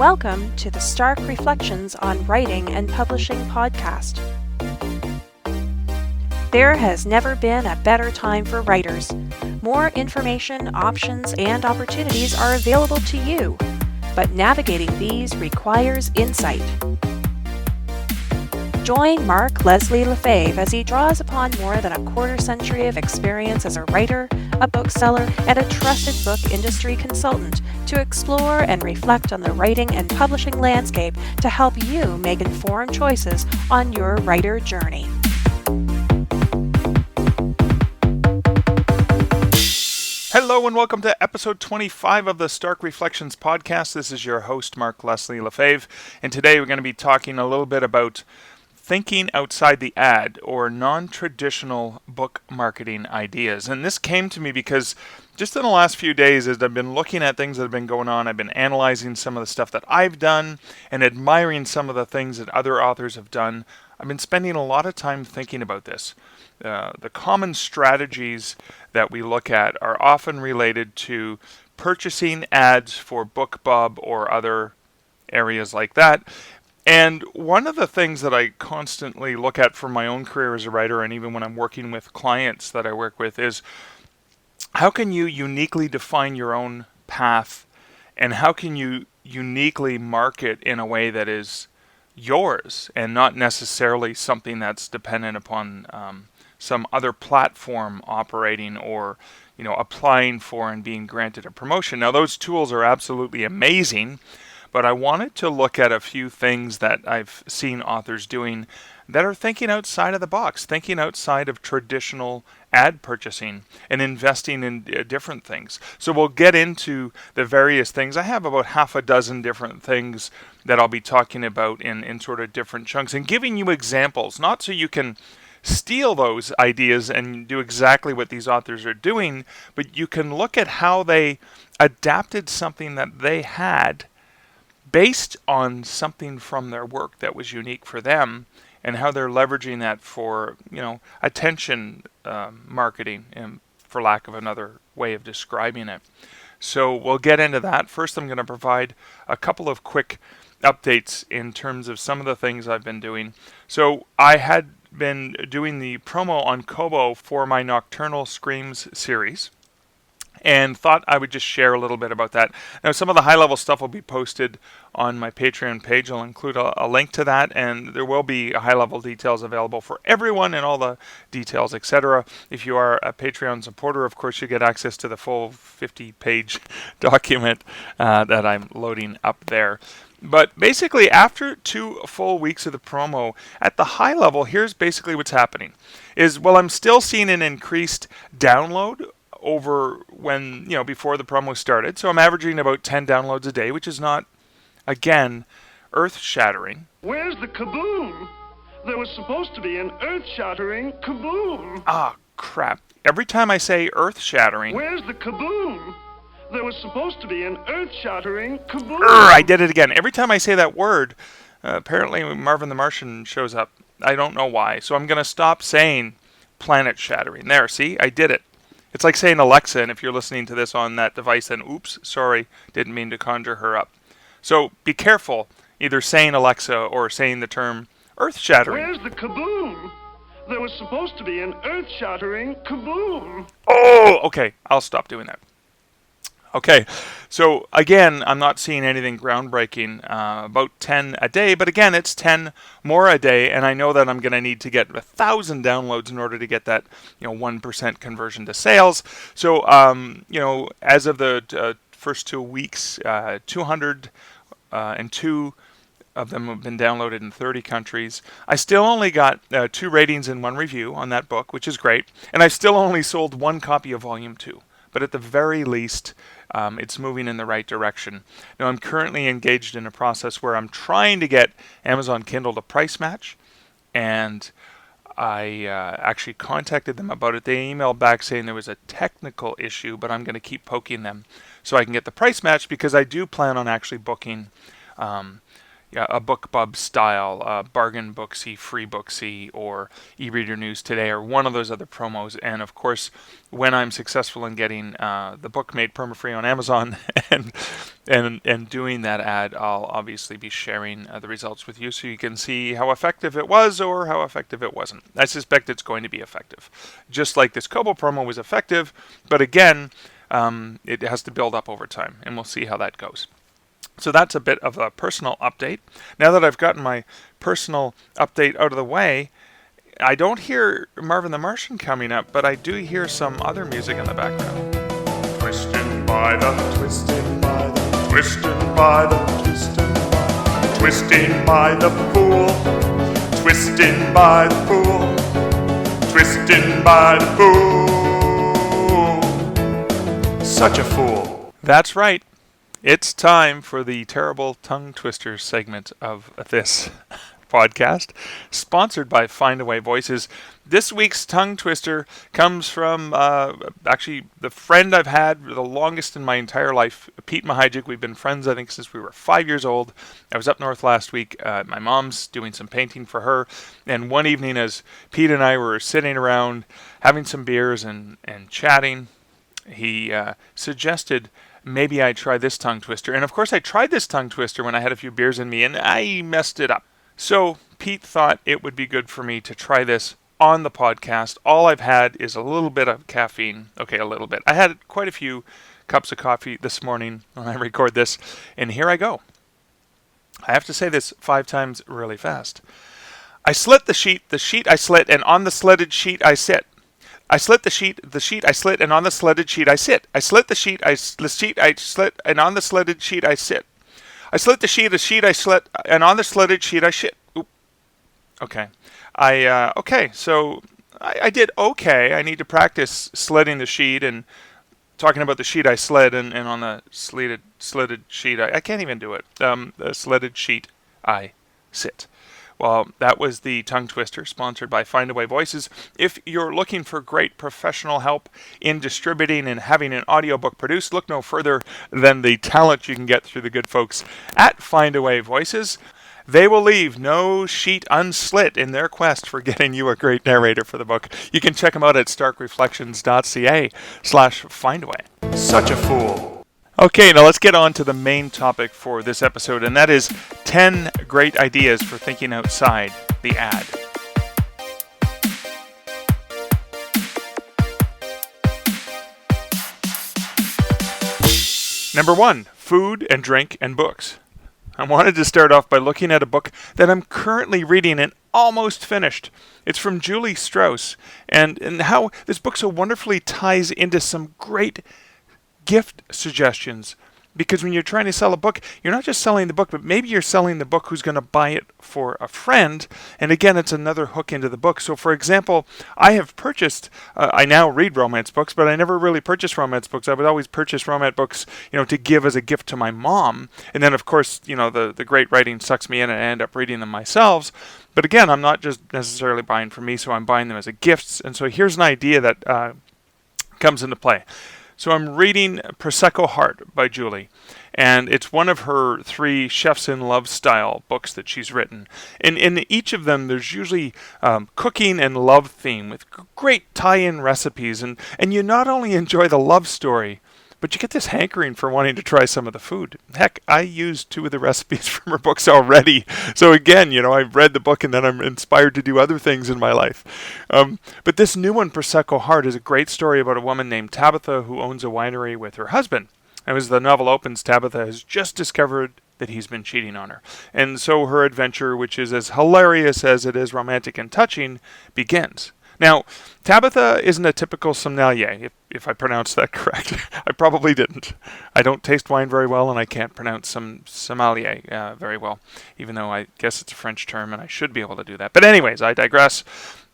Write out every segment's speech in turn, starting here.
Welcome to the Stark Reflections on Writing and Publishing podcast. There has never been a better time for writers. More information, options, and opportunities are available to you, but navigating these requires insight. Join Mark Leslie Lefebvre as he draws upon more than a quarter century of experience as a writer, a bookseller, and a trusted book industry consultant to explore and reflect on the writing and publishing landscape to help you make informed choices on your writer journey. Hello and welcome to episode 25 of the Stark Reflections podcast. This is your host, Mark Leslie Lefebvre, and today we're going to be talking a little bit about thinking outside the ad or non-traditional book marketing ideas. And this came to me because just in the last few days as I've been looking at things that have been going on, I've been analyzing some of the stuff that I've done and admiring some of the things that other authors have done. I've been spending a lot of time thinking about this. The common strategies that we look at are often related to purchasing ads for BookBub or other areas like that. And one of the things that I constantly look at for my own career as a writer, and even when I'm working with clients that I work with, is how can you uniquely define your own path, and how can you uniquely market in a way that is yours and not necessarily something that's dependent upon some other platform operating or applying for and being granted a promotion. Now those tools are absolutely amazing, but I wanted to look at a few things that I've seen authors doing that are thinking outside of the box, thinking outside of traditional ad purchasing and investing in different things. So we'll get into the various things. I have about half a dozen different things that I'll be talking about in sort of different chunks and giving you examples, not so you can steal those ideas and do exactly what these authors are doing, but you can look at how they adapted something that they had based on something from their work that was unique for them, and how they're leveraging that for, attention marketing, for lack of another way of describing it. So we'll get into that. First, I'm going to provide a couple of quick updates in terms of some of the things I've been doing. So I had been doing the promo on Kobo for my Nocturnal Screams series, and thought I would just share a little bit about that. Now, some of the high-level stuff will be posted on my Patreon page. I'll include a link to that, and there will be high-level details available for everyone and all the details, etc. If you are a Patreon supporter, of course, you get access to the full 50-page document that I'm loading up there. But basically, after 2 full weeks of the promo, at the high level, here's basically what's happening. I'm still seeing an increased download over when, before the promo started. So I'm averaging about 10 downloads a day, which is not, again, earth-shattering. Where's the kaboom? There was supposed to be an earth-shattering kaboom. Ah, crap. Every time I say earth-shattering... Where's the kaboom? There was supposed to be an earth-shattering kaboom. I did it again. Every time I say that word, apparently Marvin the Martian shows up. I don't know why. So I'm going to stop saying planet-shattering. There, see? I did it. It's like saying Alexa, and if you're listening to this on that device, then oops, sorry, didn't mean to conjure her up. So be careful, either saying Alexa or saying the term earth-shattering. Where's the kaboom? There was supposed to be an earth-shattering kaboom. Oh, okay, I'll stop doing that. Okay, so again, I'm not seeing anything groundbreaking, about 10 a day, but again, it's 10 more a day, and I know that I'm going to need to get 1,000 downloads in order to get that, 1% conversion to sales. So, as of the first 2 weeks, 202 of them have been downloaded in 30 countries. I still only got 2 ratings and 1 review on that book, which is great, and I still only sold 1 copy of Volume 2. But at the very least, it's moving in the right direction. Now, I'm currently engaged in a process where I'm trying to get Amazon Kindle to price match, and I actually contacted them about it. They emailed back saying there was a technical issue, but I'm going to keep poking them so I can get the price match, because I do plan on actually booking a BookBub style, Bargain Booksy, Free Booksy, or eReader News Today, or one of those other promos. And of course, when I'm successful in getting the book made perma-free on Amazon and doing that ad, I'll obviously be sharing the results with you so you can see how effective it was or how effective it wasn't. I suspect it's going to be effective. Just like this Kobo promo was effective, but again, it has to build up over time, and we'll see how that goes. So that's a bit of a personal update. Now that I've gotten my personal update out of the way, I don't hear Marvin the Martian coming up, but I do hear some other music in the background. Twisted by the, twisted by the, twisted by the, twisted by the, twisted by the fool, twisted by the fool, twisted by the fool. Such a fool. That's right. It's time for the terrible tongue twister segment of this podcast, sponsored by Findaway Voices. This week's tongue twister comes from actually the friend I've had the longest in my entire life, Pete Mahijik. We've been friends, I think, since we were 5 years old. I was up north last week. My mom's doing some painting for her. And one evening as Pete and I were sitting around having some beers and chatting, he suggested maybe I try this tongue twister. And of course I tried this tongue twister when I had a few beers in me and I messed it up. So Pete thought it would be good for me to try this on the podcast. All I've had is a little bit of caffeine. Okay, a little bit. I had quite a few cups of coffee this morning when I record this. And here I go. I have to say this 5 times really fast. I slit the sheet I slit, and on the slitted sheet I sit. I slit the sheet I slit, and on the slitted sheet I sit. I slit the sheet I slit, and on the slitted sheet I sit. I slit the sheet I slit, and on the slitted sheet I shit. Oop. Okay. So I did okay. I need to practice slitting the sheet and talking about the sheet I slid, and on the slitted sheet I can't even do it. The slitted sheet I sit. Well, that was the tongue twister, sponsored by Findaway Voices. If you're looking for great professional help in distributing and having an audiobook produced, look no further than the talent you can get through the good folks at Findaway Voices. They will leave no sheet unslit in their quest for getting you a great narrator for the book. You can check them out at starkreflections.ca/findaway. Such a fool. Okay, now let's get on to the main topic for this episode, and that is 10 great ideas for thinking outside the ad. Number 1, food and drink and books. I wanted to start off by looking at a book that I'm currently reading and almost finished. It's from Julie Strauss, and how this book so wonderfully ties into some great gift suggestions, because when you're trying to sell a book, you're not just selling the book, but maybe you're selling the book who's going to buy it for a friend, and again, it's another hook into the book. So for example, I have purchased, I now read romance books, but I never really purchased romance books. I would always purchase romance books, to give as a gift to my mom, and then of course, the great writing sucks me in and I end up reading them myself. But again, I'm not just necessarily buying for me, so I'm buying them as a gift, and so here's an idea that comes into play. So I'm reading Prosecco Heart by Julie, and it's one of her 3 chefs in love style books that she's written. And in each of them, there's usually cooking and love theme with great tie-in recipes, and you not only enjoy the love story, but you get this hankering for wanting to try some of the food. Heck, I used 2 of the recipes from her books already. So again, I've read the book and then I'm inspired to do other things in my life. But this new one, Prosecco Heart, is a great story about a woman named Tabitha who owns a winery with her husband. And as the novel opens, Tabitha has just discovered that he's been cheating on her. And so her adventure, which is as hilarious as it is romantic and touching, begins. Now, Tabitha isn't a typical sommelier, if I pronounced that correct. I probably didn't. I don't taste wine very well, and I can't pronounce sommelier very well, even though I guess it's a French term, and I should be able to do that. But anyways, I digress.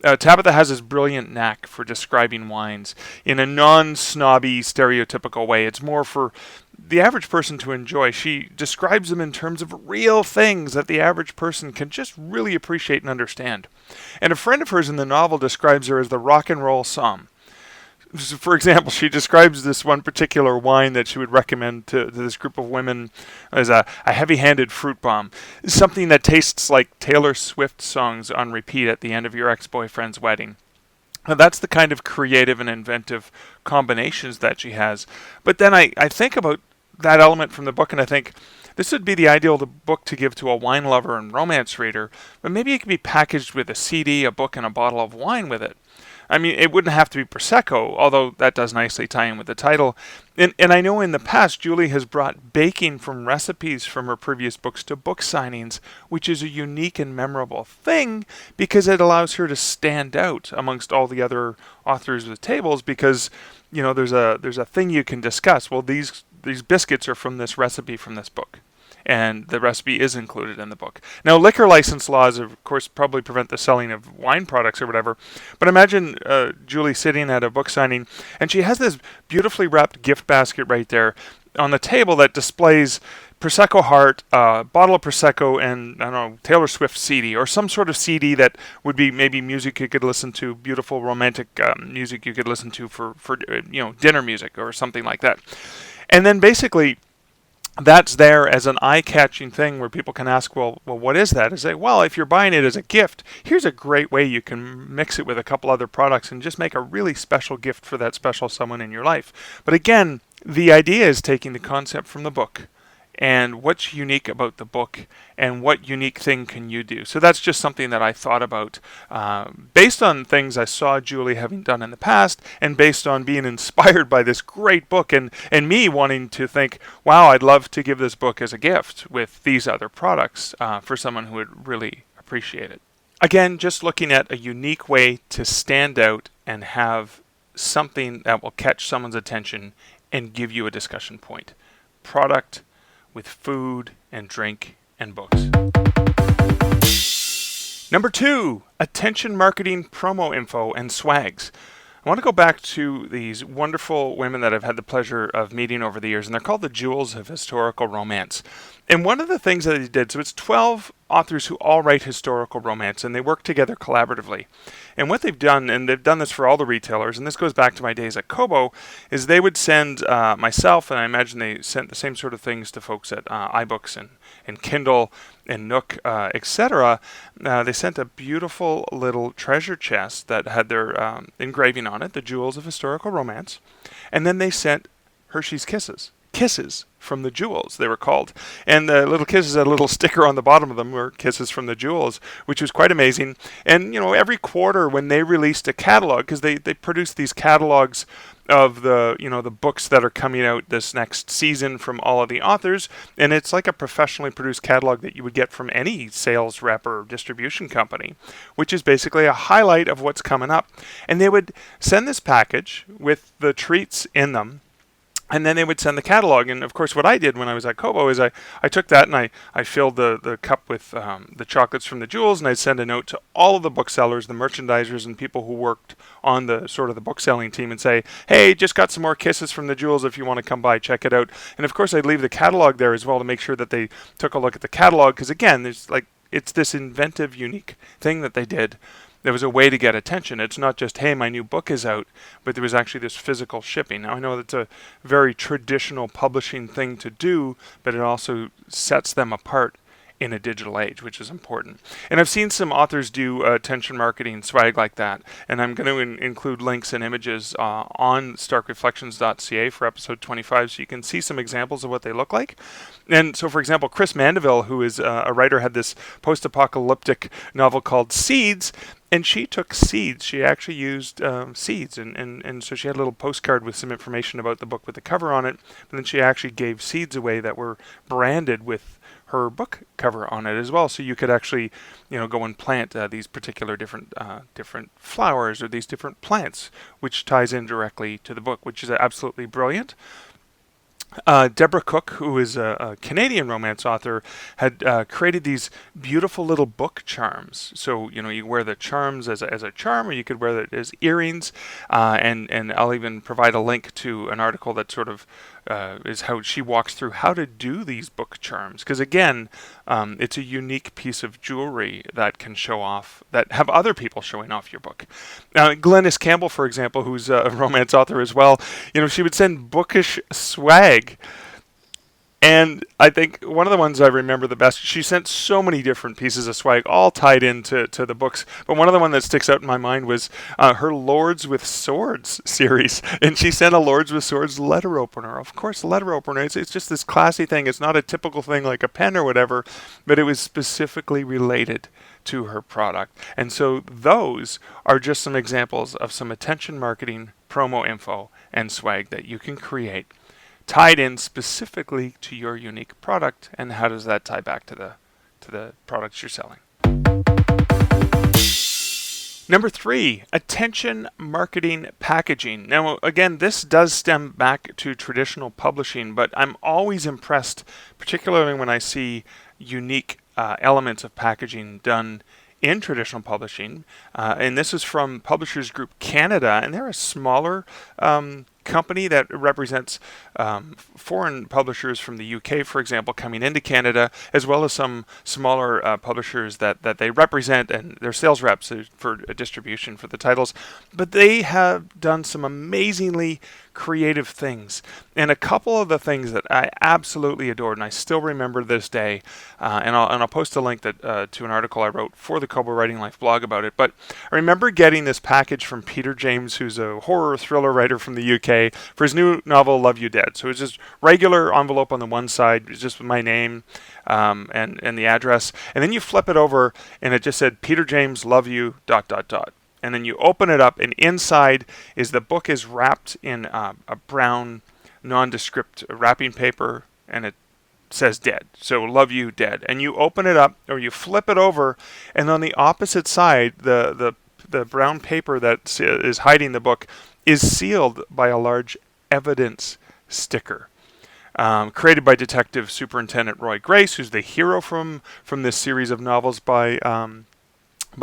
Tabitha has this brilliant knack for describing wines in a non-snobby, stereotypical way. It's more for the average person to enjoy. She describes them in terms of real things that the average person can just really appreciate and understand. And a friend of hers in the novel describes her as the rock and roll somm. For example, she describes this one particular wine that she would recommend to this group of women as a heavy-handed fruit bomb, something that tastes like Taylor Swift songs on repeat at the end of your ex-boyfriend's wedding. Now, that's the kind of creative and inventive combinations that she has. But then I think about that element from the book, and I think this would be the ideal book to give to a wine lover and romance reader, but maybe it could be packaged with a CD, a book, and a bottle of wine with it. I mean, it wouldn't have to be Prosecco, although that does nicely tie in with the title. And I know in the past, Julie has brought baking from recipes from her previous books to book signings, which is a unique and memorable thing because it allows her to stand out amongst all the other authors of the tables because, there's a thing you can discuss. Well, these biscuits are from this recipe from this book. And the recipe is included in the book. Now, liquor license laws, of course, probably prevent the selling of wine products or whatever. But imagine Julie sitting at a book signing, and she has this beautifully wrapped gift basket right there on the table that displays Prosecco Heart, bottle of Prosecco, and, I don't know, Taylor Swift CD, or some sort of CD that would be maybe music you could listen to, beautiful romantic music you could listen to for dinner music or something like that. And then basically, that's there as an eye-catching thing where people can ask, well, what is that? I say, well, if you're buying it as a gift, here's a great way you can mix it with a couple other products and just make a really special gift for that special someone in your life. But again, the idea is taking the concept from the book and what's unique about the book and what unique thing can you do. So that's just something that I thought about based on things I saw Julie having done in the past and based on being inspired by this great book and me wanting to think, wow, I'd love to give this book as a gift with these other products for someone who would really appreciate it. Again, just looking at a unique way to stand out and have something that will catch someone's attention and give you a discussion point. Product with food and drink and books. Number 2, attention marketing, promo info, and swags. I want to go back to these wonderful women that I've had the pleasure of meeting over the years, and they're called the Jewels of Historical Romance. And one of the things that they did, so it's 12 authors who all write historical romance, and they work together collaboratively. And what they've done, and they've done this for all the retailers, and this goes back to my days at Kobo, is they would send myself, and I imagine they sent the same sort of things to folks at iBooks and Kindle and Nook, etc. They sent a beautiful little treasure chest that had their engraving on it, the Jewels of Historical Romance, and then they sent Hershey's Kisses. Kisses from the Jewels, they were called. And the little kisses had a little sticker on the bottom of them were Kisses from the Jewels, which was quite amazing. And, every quarter when they released a catalog, because they produced these catalogs of the books that are coming out this next season from all of the authors, and it's like a professionally produced catalog that you would get from any sales rep or distribution company, which is basically a highlight of what's coming up. And they would send this package with the treats in them, and then they would send the catalog. And of course, what I did when I was at Kobo is I took that and I filled the cup with the chocolates from the Jewels, and I'd send a note to all of the booksellers, the merchandisers, and people who worked on the sort of the bookselling team and say, hey, just got some more Kisses from the Jewels if you want to come by, check it out. And of course, I'd leave the catalog there as well to make sure that they took a look at the catalog, because again, it's this inventive, unique thing that they did. There was a way to get attention. It's not just, hey, my new book is out, but there was actually this physical shipping. Now, I know that's a very traditional publishing thing to do, but it also sets them apart in a digital age, which is important. And I've seen some authors do attention marketing swag like that, and I'm going to include links and images on starkreflections.ca for episode 25 so you can see some examples of what they look like. And so, for example, Chris Mandeville, who is a writer, had this post-apocalyptic novel called Seeds, and she took seeds. She actually used seeds, and so she had a little postcard with some information about the book with the cover on it, but then she actually gave seeds away that were branded with her book cover on it as well, so you could actually, go and plant these particular different flowers or these different plants, which ties in directly to the book, which is absolutely brilliant. Deborah Cook, who is a Canadian romance author, had created these beautiful little book charms. So, you wear the charms as a charm, or you could wear it as earrings. And I'll even provide a link to an article that sort of is how she walks through how to do these book charms. Because again, it's a unique piece of jewelry that can show off, that have other people showing off your book. Glenys Campbell, for example, who's a romance author as well, she would send bookish swag. And I think one of the ones I remember the best, she sent so many different pieces of swag, all tied into the books. But one of the one that sticks out in my mind was her Lords with Swords series. And she sent a Lords with Swords letter opener. Of course, letter opener, it's just this classy thing. It's not a typical thing like a pen or whatever, but it was specifically related to her product. And so those are just some examples of some attention marketing, promo info, and swag that you can create, tied in specifically to your unique product. And how does that tie back to the products you're selling? Number 3, attention marketing packaging. Now, again, this does stem back to traditional publishing, but I'm always impressed, particularly when I see unique elements of packaging done in traditional publishing. And this is from Publishers Group Canada, and they're a smaller company that represents foreign publishers from the UK, for example, coming into Canada, as well as some smaller publishers that they represent, and their sales reps for distribution for the titles. But they have done some amazingly creative things. And a couple of the things that I absolutely adored, and I still remember this day, and I'll post a link that to an article I wrote for the Kobo Writing Life blog about it. But I remember getting this package from Peter James, who's a horror thriller writer from the UK, for his new novel, Love You Dead. So it's just regular envelope on the one side, just with my name and the address. And then you flip it over, and it just said, Peter James, love you, ... And then you open it up, and inside is the book is wrapped in a brown nondescript wrapping paper, and it says dead. So love you, dead. And you open it up, or you flip it over, and on the opposite side, the brown paper that is hiding the book is sealed by a large evidence sticker. Created by Detective Superintendent Roy Grace, who's the hero from this series of novels by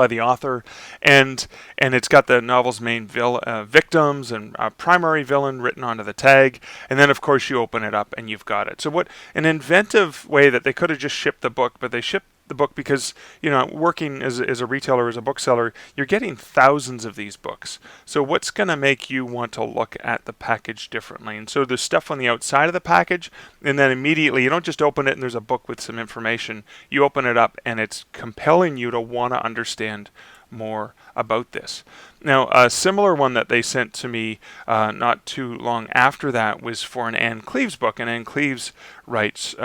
the author, and it's got the novel's main victims and primary villain written onto the tag, and then of course you open it up and you've got it. So what an inventive way that they could have just shipped the book, but they shipped the book because, working as a retailer, as a bookseller, you're getting thousands of these books. So what's going to make you want to look at the package differently? And so there's stuff on the outside of the package, and then immediately you don't just open it and there's a book with some information. You open it up and it's compelling you to want to understand more about this. Now, a similar one that they sent to me not too long after that was for an Anne Cleeves book, and Anne Cleeves writes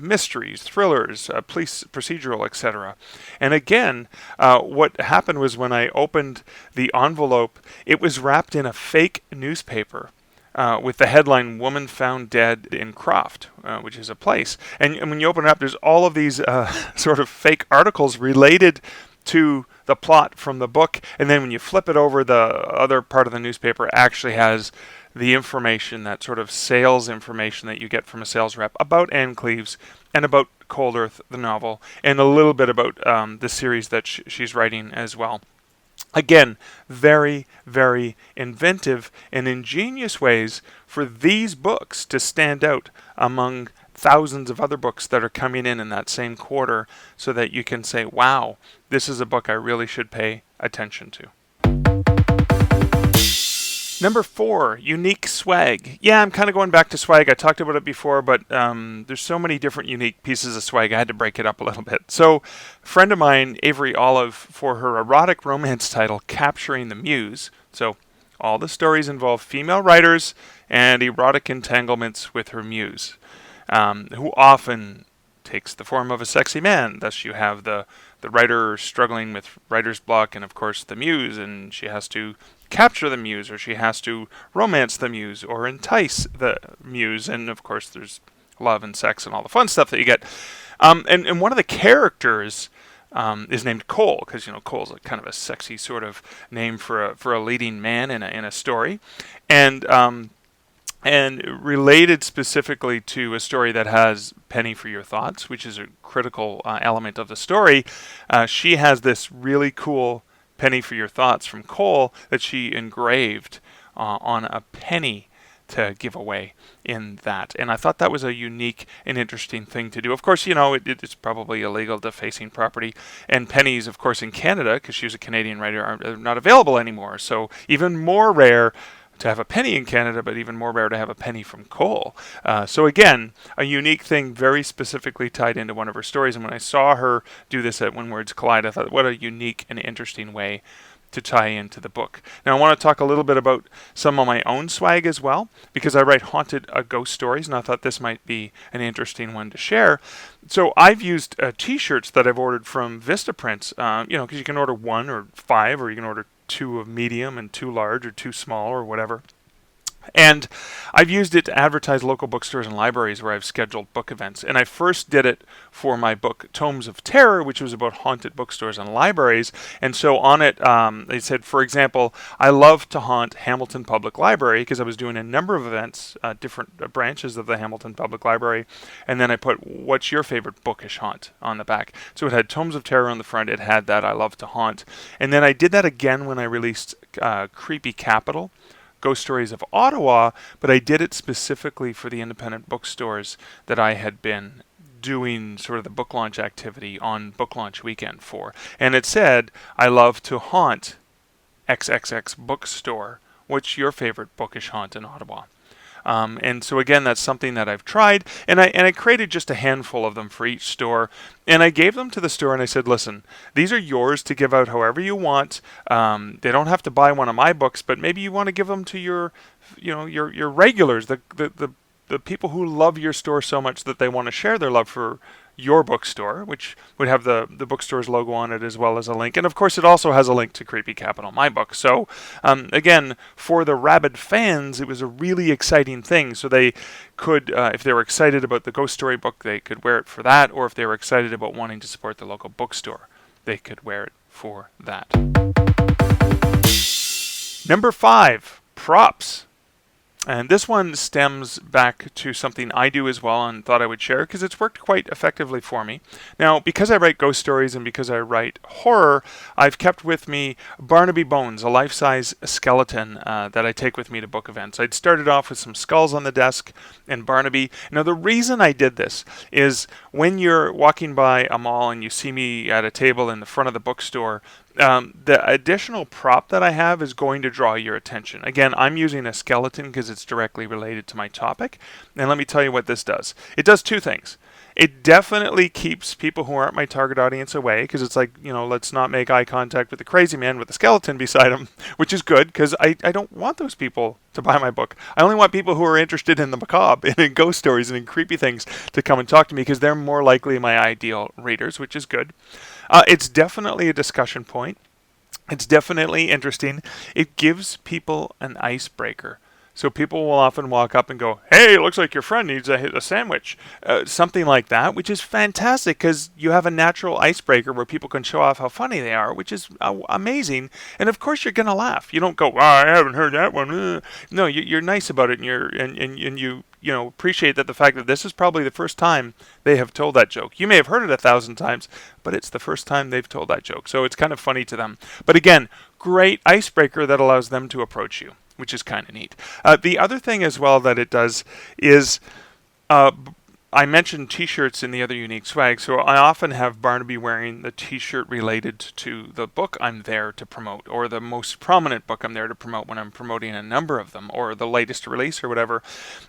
mysteries, thrillers, police procedural, etc. And again, what happened was when I opened the envelope, it was wrapped in a fake newspaper with the headline, Woman Found Dead in Croft, which is a place. And when you open it up, there's all of these sort of fake articles related to the plot from the book, and then when you flip it over, the other part of the newspaper actually has the information, that sort of sales information that you get from a sales rep about Anne Cleeves and about Cold Earth, the novel, and a little bit about the series that she's writing as well. Again, very, very inventive and ingenious ways for these books to stand out among thousands of other books that are coming in that same quarter, so that you can say, wow, this is a book I really should pay attention to. Number 4, unique swag. Yeah, I'm kind of going back to swag. I talked about it before, but there's so many different unique pieces of swag. I had to break it up a little bit. So a friend of mine, Avery Olive, for her erotic romance title, Capturing the Muse. So all the stories involve female writers and erotic entanglements with her muse, who often takes the form of a sexy man. Thus you have the writer struggling with writer's block, and of course the muse, and she has to capture the muse, or she has to romance the muse, or entice the muse, and of course there's love and sex and all the fun stuff that you get. And one of the characters is named Cole, because Cole's a kind of a sexy sort of name for a leading man in a story, and related specifically to a story that has Penny for Your Thoughts, which is a critical element of the story. She has this really cool Penny for Your Thoughts from Cole that she engraved on a penny to give away in that. And I thought that was a unique and interesting thing to do. Of course, it's probably illegal defacing property. And pennies, of course, in Canada, because she was a Canadian writer, are not available anymore. So even more rare to have a penny in Canada, but even more rare to have a penny from coal. So again, a unique thing, very specifically tied into one of her stories. And when I saw her do this at When Words Collide, I thought, what a unique and interesting way to tie into the book. Now I want to talk a little bit about some of my own swag as well, because I write haunted ghost stories, and I thought this might be an interesting one to share. So I've used t-shirts that I've ordered from Vistaprints, because you can order 1 or 5, or you can order 2 of medium and 2 large or 2 small or whatever. And I've used it to advertise local bookstores and libraries where I've scheduled book events. And I first did it for my book, Tomes of Terror, which was about haunted bookstores and libraries. And so on it, they said, for example, I love to haunt Hamilton Public Library, because I was doing a number of events, different branches of the Hamilton Public Library. And then I put, what's your favorite bookish haunt on the back? So it had Tomes of Terror on the front. It had that I love to haunt. And then I did that again when I released Creepy Capital, Ghost Stories of Ottawa, but I did it specifically for the independent bookstores that I had been doing sort of the book launch activity on book launch weekend for. And it said, I love to haunt XXX bookstore. What's your favorite bookish haunt in Ottawa? And so again, that's something that I've tried, and I created just a handful of them for each store, and I gave them to the store, and I said, listen, these are yours to give out however you want. They don't have to buy one of my books, but maybe you want to give them to your regulars, the people who love your store so much that they want to share their love for your bookstore, which would have the bookstore's logo on it as well as a link. And of course it also has a link to Creepy Capital, my book. So again, for the rabid fans, it was a really exciting thing. So they could, if they were excited about the ghost story book, they could wear it for that. Or if they were excited about wanting to support the local bookstore, they could wear it for that. Number 5, props. And this one stems back to something I do as well and thought I would share because it's worked quite effectively for me. Now, because I write ghost stories and because I write horror, I've kept with me Barnaby Bones, a life-size skeleton that I take with me to book events. I'd started off with some skulls on the desk and Barnaby. Now, the reason I did this is when you're walking by a mall and you see me at a table in the front of the bookstore, the additional prop that I have is going to draw your attention. Again, I'm using a skeleton because it's directly related to my topic. And let me tell you what this does. It does 2 things. It definitely keeps people who aren't my target audience away, because it's like, let's not make eye contact with the crazy man with the skeleton beside him, which is good because I don't want those people to buy my book. I only want people who are interested in the macabre and in ghost stories and in creepy things to come and talk to me, because they're more likely my ideal readers, which is good. It's definitely a discussion point. It's definitely interesting. It gives people an icebreaker. So people will often walk up and go, hey, it looks like your friend needs a sandwich. Something like that, which is fantastic because you have a natural icebreaker where people can show off how funny they are, which is amazing. And of course you're going to laugh. You don't go, I haven't heard that one. No, you're nice about it, and you appreciate that the fact that this is probably the first time they have told that joke. You may have heard it 1,000 times, but it's the first time they've told that joke. So it's kind of funny to them. But again, great icebreaker that allows them to approach you, which is kind of neat. The other thing as well that it does is, I mentioned t-shirts in the other unique swag, so I often have Barnaby wearing the t-shirt related to the book I'm there to promote, or the most prominent book I'm there to promote when I'm promoting a number of them, or the latest release or whatever.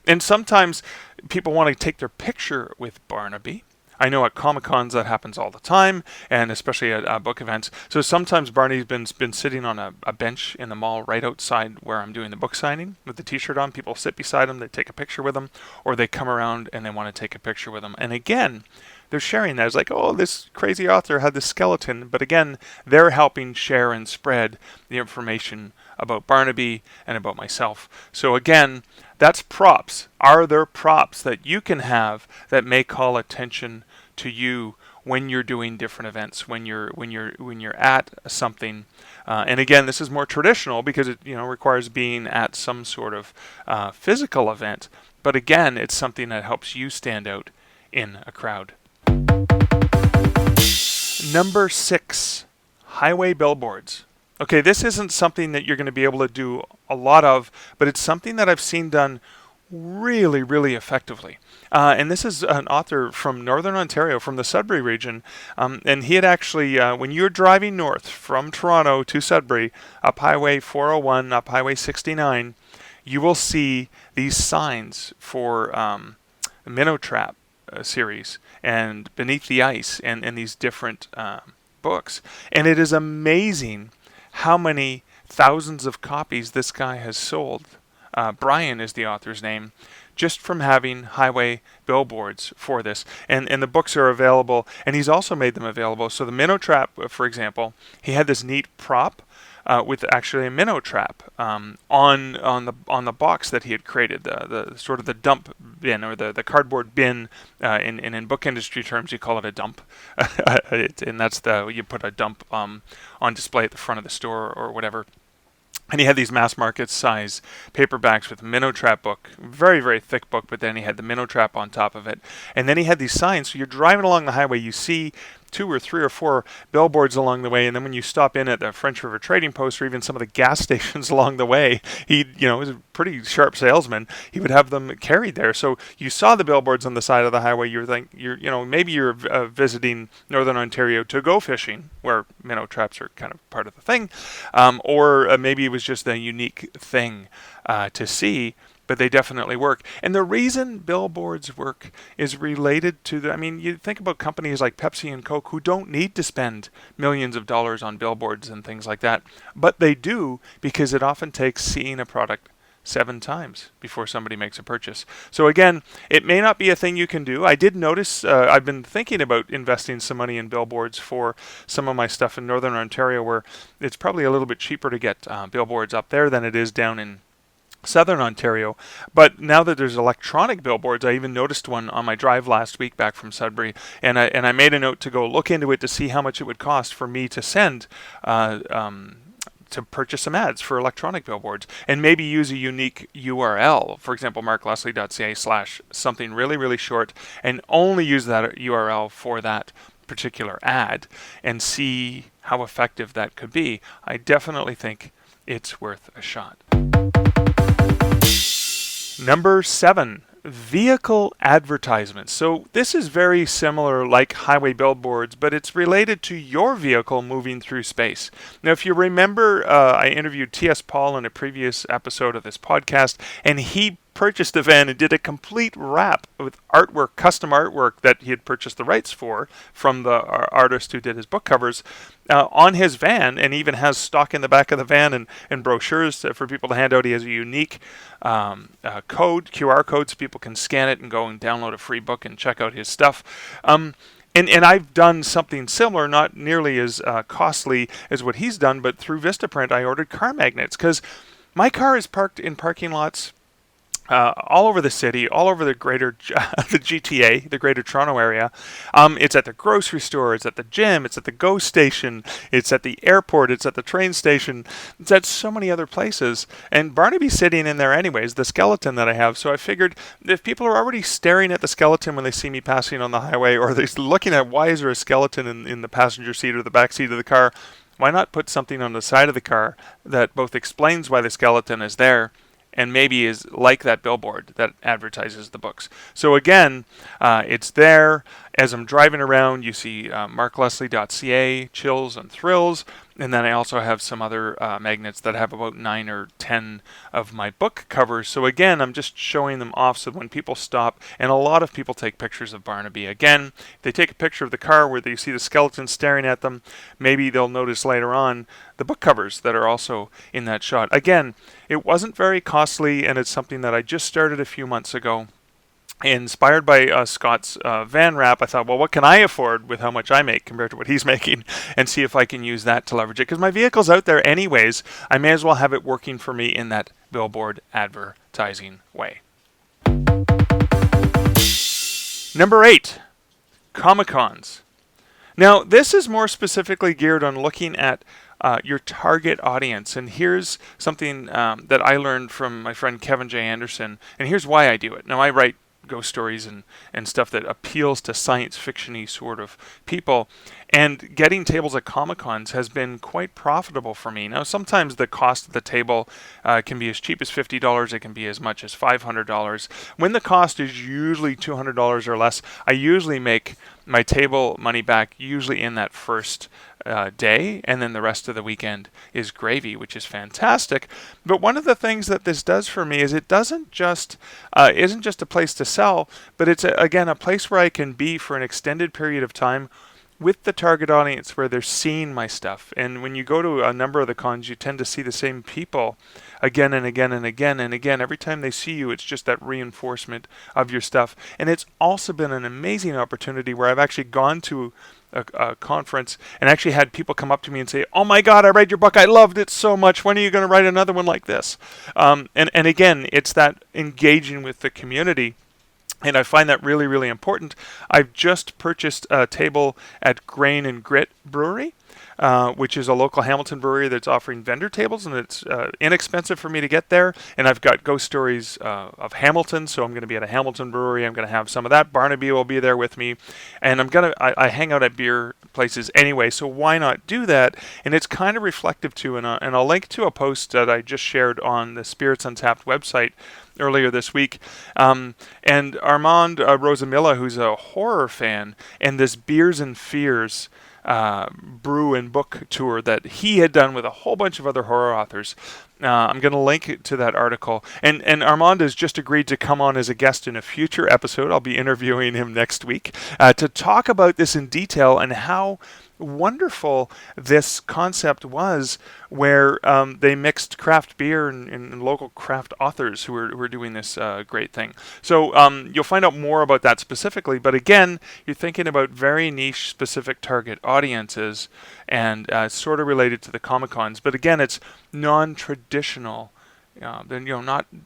And sometimes people want to take their picture with Barnaby. I know at Comic-Cons that happens all the time, and especially at book events. So sometimes Barney's been sitting on a bench in the mall right outside where I'm doing the book signing with the t-shirt on. People sit beside him, they take a picture with him, or they come around and they want to take a picture with him. And again, they're sharing that. It's like, oh, this crazy author had this skeleton. But again, they're helping share and spread the information about Barnaby and about myself. So again, that's props. Are there props that you can have that may call attention to you when you're doing different events, when you're at something? And again, this is more traditional because it requires being at some sort of physical event. But again, it's something that helps you stand out in a crowd. Number 6, highway billboards. Okay, this isn't something that you're going to be able to do a lot of, but it's something that I've seen done really, really effectively. And this is an author from Northern Ontario, from the Sudbury region. And he had actually, when you're driving north from Toronto to Sudbury, up Highway 401, up Highway 69, you will see these signs for the Minnow Trap series and Beneath the Ice and these different books. And it is amazing how many thousands of copies this guy has sold. Brian is the author's name, just from having highway billboards for this. And the books are available, and he's also made them available. So the Minnow Trap, for example, he had this neat prop with actually a minnow trap on the box that he had created, the sort of the dump bin, or the cardboard bin. In book industry terms, you call it a dump, and that's you put a dump on display at the front of the store or whatever. And he had these mass market size paperbacks with Minnow Trap book, very, very thick book, but then he had the Minnow Trap on top of it. And then he had these signs, so you're driving along the highway, you see 2 or 3 or 4 billboards along the way, and then when you stop in at the French River Trading Post or even some of the gas stations along the way, he was a pretty sharp salesman. He would have them carried there, so you saw the billboards on the side of the highway. Maybe you're visiting Northern Ontario to go fishing, where minnow traps are kind of part of the thing, or maybe it was just a unique thing to see. But they definitely work. And the reason billboards work is related to you think about companies like Pepsi and Coke who don't need to spend millions of dollars on billboards and things like that. But they do, because it often takes seeing a product 7 times before somebody makes a purchase. So again, it may not be a thing you can do. I did notice, I've been thinking about investing some money in billboards for some of my stuff in Northern Ontario, where it's probably a little bit cheaper to get billboards up there than it is down in Southern Ontario. But now that there's electronic billboards, I even noticed one on my drive last week back from Sudbury, and I made a note to go look into it to see how much it would cost for me to send to purchase some ads for electronic billboards, and maybe use a unique URL, for example markleslie.ca/something really, really short, and only use that URL for that particular ad and see how effective that could be. I definitely think it's worth a shot. Number 7, vehicle advertisements. So this is very similar like highway billboards, but it's related to your vehicle moving through space. Now, if you remember, I interviewed T.S. Paul in a previous episode of this podcast, and he purchased a van and did a complete wrap with artwork, custom artwork that he had purchased the rights for from the artist who did his book covers on his van, and even has stock in the back of the van and brochures for people to hand out. He has a unique QR code, so people can scan it and go and download a free book and check out his stuff. And I've done something similar, not nearly as costly as what he's done, but through Vistaprint I ordered car magnets, because my car is parked in parking lots all over the city, all over the greater the GTA, the Greater Toronto area. It's at the grocery store, it's at the gym, it's at the GO station, it's at the airport, it's at the train station, it's at so many other places. And Barnaby's sitting in there anyways, the skeleton that I have. So I figured if people are already staring at the skeleton when they see me passing on the highway, or they're looking at why is there a skeleton in the passenger seat or the back seat of the car, why not put something on the side of the car that both explains why the skeleton is there and maybe is like that billboard that advertises the books. So again, it's there. As I'm driving around, you see markleslie.ca, chills and thrills, and then I also have some other magnets that have about 9 or 10 of my book covers. So again, I'm just showing them off so when people stop, and a lot of people take pictures of Barnaby. Again, if they take a picture of the car where they see the skeleton staring at them, maybe they'll notice later on the book covers that are also in that shot. Again, it wasn't very costly, and it's something that I just started a few months ago. Inspired by Scott's van wrap, I thought, well, what can I afford with how much I make compared to what he's making, and see if I can use that to leverage it. Because my vehicle's out there anyways, I may as well have it working for me in that billboard advertising way. Number 8, Comic-Cons. Now, this is more specifically geared on looking at your target audience. And here's something that I learned from my friend Kevin J. Anderson, and here's why I do it. Now, I write ghost stories and stuff that appeals to science fiction-y sort of people. And getting tables at Comic-Cons has been quite profitable for me. Now, sometimes the cost of the table can be as cheap as $50. It can be as much as $500. When the cost is usually $200 or less, I usually make my table money back usually in that first day, and then the rest of the weekend is gravy, which is fantastic. But one of the things that this does for me is it doesn't just isn't just a place to sell, but it's again a place where I can be for an extended period of time with the target audience where they're seeing my stuff. And when you go to a number of the cons, you tend to see the same people again and again and again and again. Every time they see you, it's just that reinforcement of your stuff. And it's also been an amazing opportunity where I've actually gone to a conference and actually had people come up to me and say, "Oh my God, I read your book. I loved it so much. When are you going to write another one like this?" And again, it's that engaging with the community. And I find that really, really important. I've just purchased a table at Grain and Grit Brewery, which is a local Hamilton brewery that's offering vendor tables, and it's inexpensive for me to get there. And I've got ghost stories of Hamilton, so I'm going to be at a Hamilton brewery. I'm going to have some of that. Barnaby will be there with me, and I hang out at beer places anyway, so why not do that? And it's kind of reflective too. And I'll link to a post that I just shared on the Spirits Untapped website earlier this week. And Armand Rosamilla, who's a horror fan, and this Beers and Fears brew and book tour that he had done with a whole bunch of other horror authors. I'm going to link to that article. And Armand has just agreed to come on as a guest in a future episode. I'll be interviewing him next week to talk about this in detail and how wonderful this concept was, where they mixed craft beer and local craft authors who were doing this great thing. So you'll find out more about that specifically, but again, you're thinking about very niche specific target audiences and sort of related to the Comic-Cons, but again, it's non-traditional. Then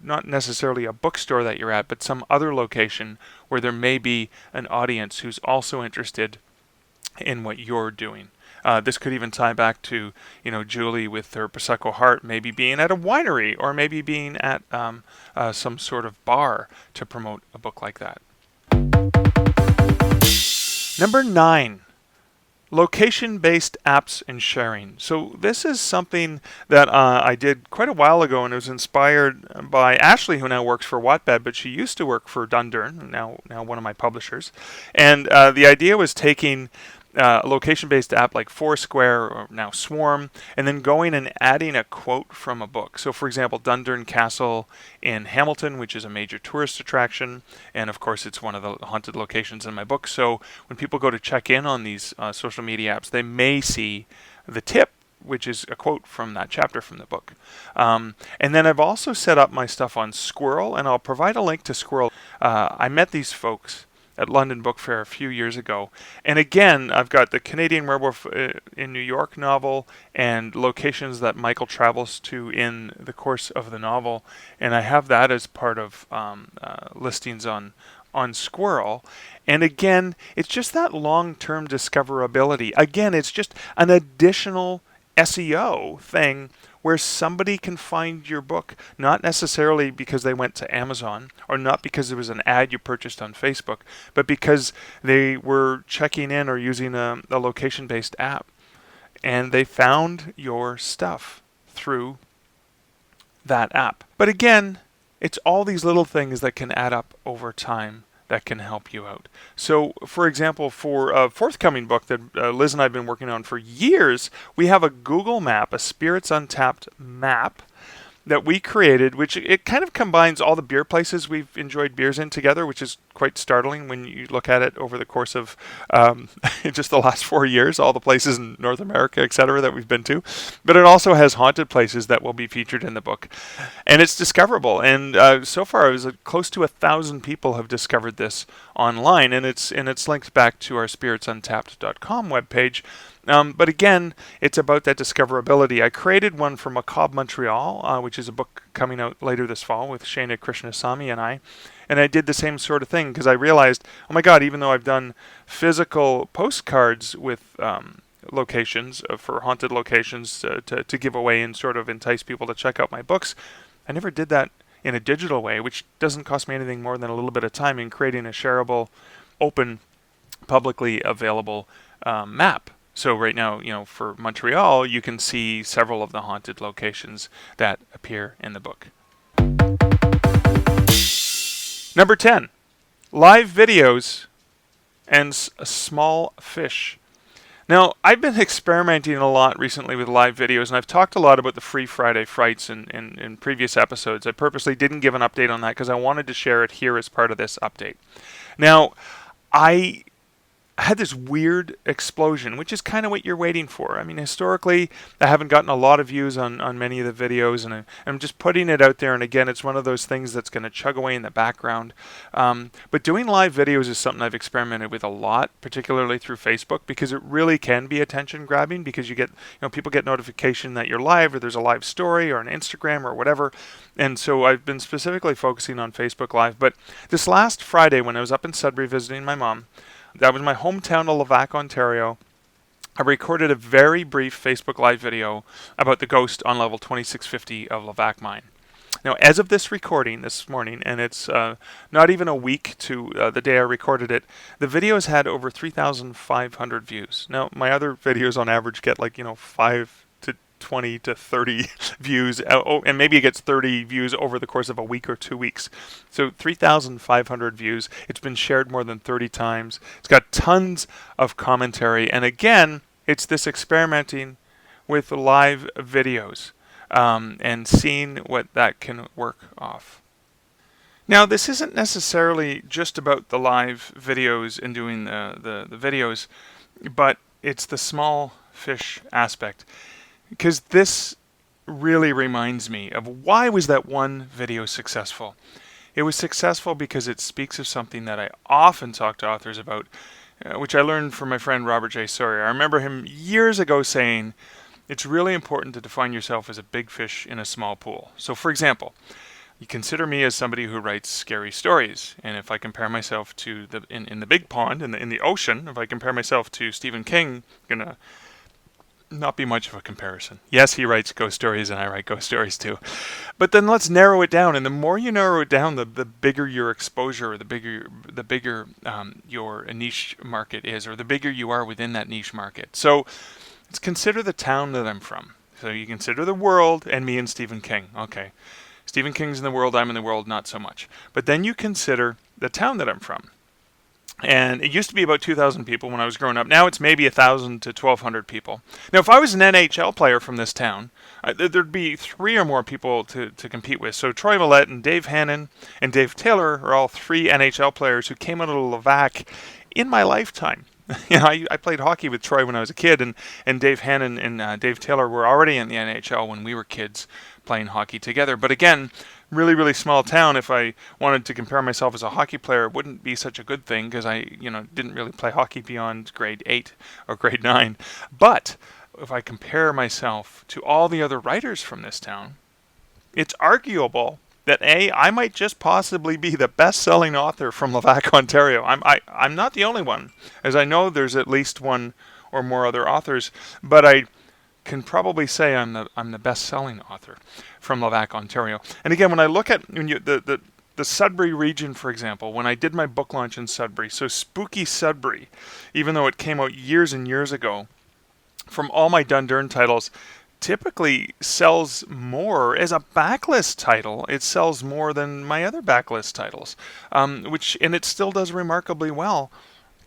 not necessarily a bookstore that you're at, but some other location where there may be an audience who's also interested in what you're doing. This could even tie back to, Julie with her Prosecco Heart, maybe being at a winery or maybe being at some sort of bar to promote a book like that. Number 9, location-based apps and sharing. So this is something that I did quite a while ago, and it was inspired by Ashley, who now works for Wattpad, but she used to work for Dundurn, now one of my publishers. And the idea was taking a location-based app like Foursquare, or now Swarm, and then going and adding a quote from a book. So, for example, Dundurn Castle in Hamilton, which is a major tourist attraction, and of course it's one of the haunted locations in my book. So when people go to check in on these social media apps, they may see the tip, which is a quote from that chapter from the book. And then I've also set up my stuff on Squirrel, and I'll provide a link to Squirrel. I met these folks at London Book Fair a few years ago. And again, I've got the Canadian Werewolf in New York novel and locations that Michael travels to in the course of the novel. And I have that as part of listings on Squirrel. And again, it's just that long-term discoverability. Again, it's just an additional SEO thing where somebody can find your book, not necessarily because they went to Amazon or not because there was an ad you purchased on Facebook, but because they were checking in or using a location-based app and they found your stuff through that app. But again, it's all these little things that can add up over time that can help you out. So, for example, for a forthcoming book that Liz and I have been working on for years, we have a Google map, a Spirits Untapped map that we created, which it kind of combines all the beer places we've enjoyed beers in together, which is quite startling when you look at it over the course of just the last 4 years, all the places in North America, etc., that we've been to. But it also has haunted places that will be featured in the book. And it's discoverable. And so far, it was close to 1,000 people have discovered this online, and it's linked back to our spiritsuntapped.com webpage. But again, it's about that discoverability. I created one for Macabre Montreal, which is a book coming out later this fall with Shana Krishnasamy and I. And I did the same sort of thing because I realized, oh my God, even though I've done physical postcards with locations for haunted locations to give away and sort of entice people to check out my books, I never did that in a digital way, which doesn't cost me anything more than a little bit of time in creating a shareable, open, publicly available map. So right now, for Montreal, you can see several of the haunted locations that appear in the book. Number 10, live videos and small fish. Now, I've been experimenting a lot recently with live videos, and I've talked a lot about the Free Friday Frights in previous episodes. I purposely didn't give an update on that because I wanted to share it here as part of this update. Now, I had this weird explosion, which is kind of what you're waiting for. I mean, historically, I haven't gotten a lot of views on many of the videos, and I'm just putting it out there. And again, it's one of those things that's going to chug away in the background. But doing live videos is something I've experimented with a lot, particularly through Facebook, because it really can be attention grabbing, because you get, people get notification that you're live, or there's a live story, or an Instagram, or whatever. And so I've been specifically focusing on Facebook Live. But this last Friday, when I was up in Sudbury visiting my mom, that was my hometown of Levack, Ontario, I recorded a very brief Facebook Live video about the ghost on level 2650 of Levack Mine. Now, as of this recording this morning, and it's not even a week to the day I recorded it, the video has had over 3,500 views. Now, my other videos on average get 5 to 20 to 30 views, and maybe it gets 30 views over the course of a week or 2 weeks. So 3,500 views. It's been shared more than 30 times. It's got tons of commentary. And again, it's this experimenting with live videos and seeing what that can work off. Now, this isn't necessarily just about the live videos and doing the videos, but it's the small fish aspect. Because this really reminds me of why was that one video successful. It was successful because it speaks of something that I often talk to authors about, which I learned from my friend Robert J. Sawyer. I remember him years ago saying, it's really important to define yourself as a big fish in a small pool. So for example, you consider me as somebody who writes scary stories, and if I compare myself to in the big pond, in the ocean, if I compare myself to Stephen King, I'm gonna not be much of a comparison. Yes, he writes ghost stories and I write ghost stories too. But then let's narrow it down, and the more you narrow it down, the bigger your exposure, or the bigger your niche market is, or the bigger you are within that niche market. So let's consider the town that I'm from. So you consider the world and me and Stephen King. Okay. Stephen King's in the world, I'm in the world, not so much. But then you consider the town that I'm from. And it used to be about 2,000 people when I was growing up. Now it's maybe 1,000 to 1,200 people. Now, if I was an NHL player from this town, there'd be 3 or more people to compete with. So Troy Millette and Dave Hannon and Dave Taylor are all 3 NHL players who came out of Levack in my lifetime. I played hockey with Troy when I was a kid, and Dave Hannon and Dave Taylor were already in the NHL when we were kids playing hockey together. But again, really, really small town. If I wanted to compare myself as a hockey player, it wouldn't be such a good thing because I, didn't really play hockey beyond grade 8 or grade 9. But if I compare myself to all the other writers from this town, it's arguable that I might just possibly be the best-selling author from Levack, Ontario. I'm not the only one, as I know there's at least one or more other authors, but I can probably say I'm the best-selling author from Levack, Ontario. And again, when I look at the Sudbury region, for example, when I did my book launch in Sudbury, so Spooky Sudbury, even though it came out years and years ago, from all my Dundurn titles, typically sells more as a backlist title. It sells more than my other backlist titles, and it still does remarkably well.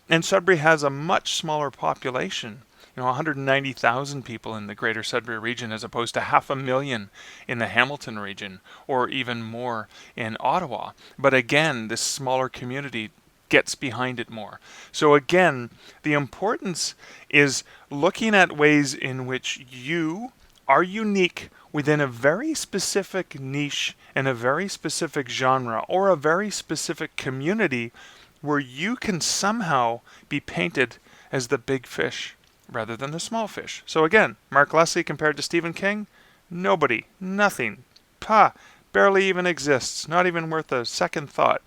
And Sudbury has a much smaller population. 190,000 people in the greater Sudbury region as opposed to 500,000 in the Hamilton region, or even more in Ottawa. But again, this smaller community gets behind it more. So again, the importance is looking at ways in which you are unique within a very specific niche and a very specific genre or a very specific community where you can somehow be painted as the big fish rather than the small fish. So again, Mark Leslie compared to Stephen King? Nobody. Nothing. Barely even exists. Not even worth a second thought.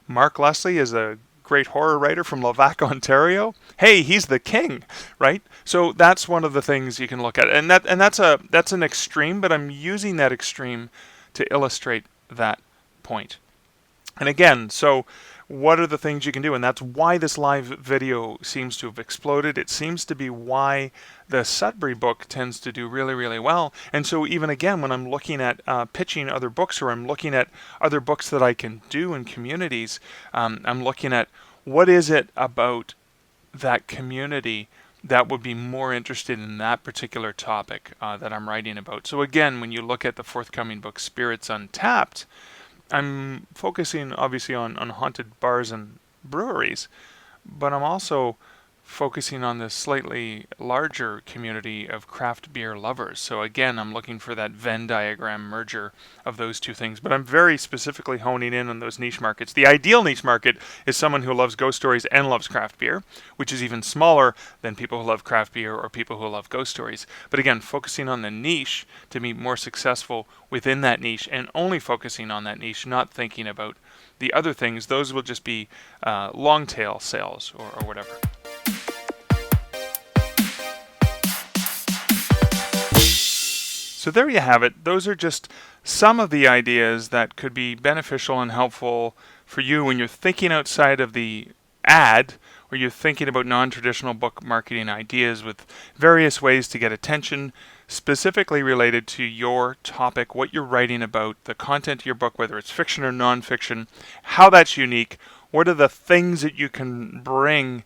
Mark Leslie is a great horror writer from Levack, Ontario. Hey, he's the king, right? So that's one of the things you can look at. And that's an extreme, but I'm using that extreme to illustrate that point. And again, so what are the things you can do? And that's why this live video seems to have exploded. It seems to be why the Sudbury book tends to do really, really well. And so even again, when I'm looking at pitching other books, or I'm looking at other books that I can do in communities, I'm looking at what is it about that community that would be more interested in that particular topic that I'm writing about. So again, when you look at the forthcoming book, Spirits Untapped, I'm focusing obviously on haunted bars and breweries, but I'm also focusing on this slightly larger community of craft beer lovers. So again, I'm looking for that Venn diagram merger of those two things, but I'm very specifically honing in on those niche markets. The ideal niche market is someone who loves ghost stories and loves craft beer, which is even smaller than people who love craft beer or people who love ghost stories. But again, focusing on the niche to be more successful within that niche, and only focusing on that niche, not thinking about the other things. Those will just be long tail sales or whatever. So there you have it. Those are just some of the ideas that could be beneficial and helpful for you when you're thinking outside of the ad, or you're thinking about non-traditional book marketing ideas with various ways to get attention specifically related to your topic, what you're writing about, the content of your book, whether it's fiction or non-fiction, how that's unique, what are the things that you can bring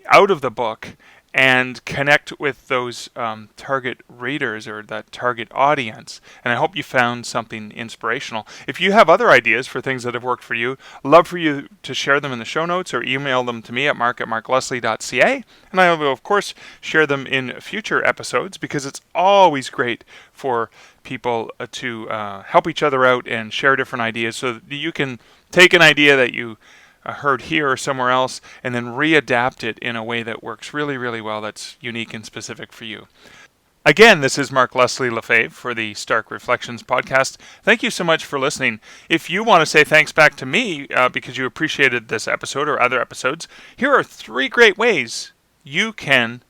out of the book and connect with those target readers or that target audience. And I hope you found something inspirational. If you have other ideas for things that have worked for you, love for you to share them in the show notes or email them to me at mark@markleslie.ca. And I will, of course, share them in future episodes, because it's always great for people to help each other out and share different ideas, so that you can take an idea that you heard here or somewhere else and then readapt it in a way that works really, really well, that's unique and specific for you. Again, this is Mark Leslie Lefebvre for the Stark Reflections podcast. Thank you so much for listening. If you want to say thanks back to me because you appreciated this episode or other episodes, here are 3 great ways you can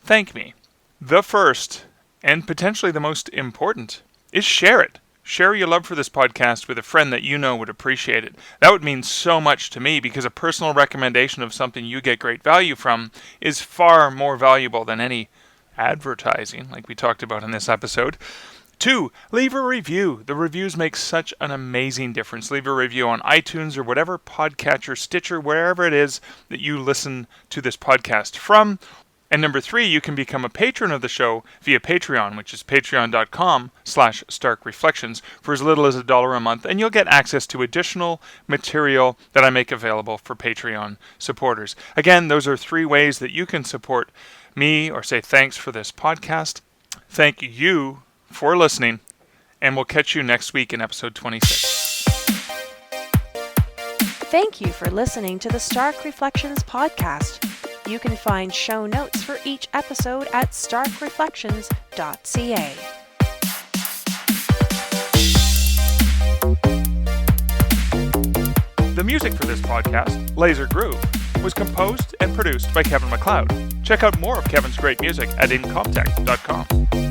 thank me. The first, and potentially the most important, is share it. Share your love for this podcast with a friend that you know would appreciate it. That would mean so much to me, because a personal recommendation of something you get great value from is far more valuable than any advertising, like we talked about in this episode. 2, leave a review. The reviews make such an amazing difference. Leave a review on iTunes or whatever podcatcher, Stitcher, wherever it is that you listen to this podcast from. And number 3, you can become a patron of the show via Patreon, which is patreon.com/starkreflections, for as little as $1 a month, and you'll get access to additional material that I make available for Patreon supporters. Again, those are 3 ways that you can support me or say thanks for this podcast. Thank you for listening, and we'll catch you next week in episode 26. Thank you for listening to the Stark Reflections podcast. You can find show notes for each episode at starkreflections.ca. The music for this podcast, Laser Groove, was composed and produced by Kevin MacLeod. Check out more of Kevin's great music at incomtech.com.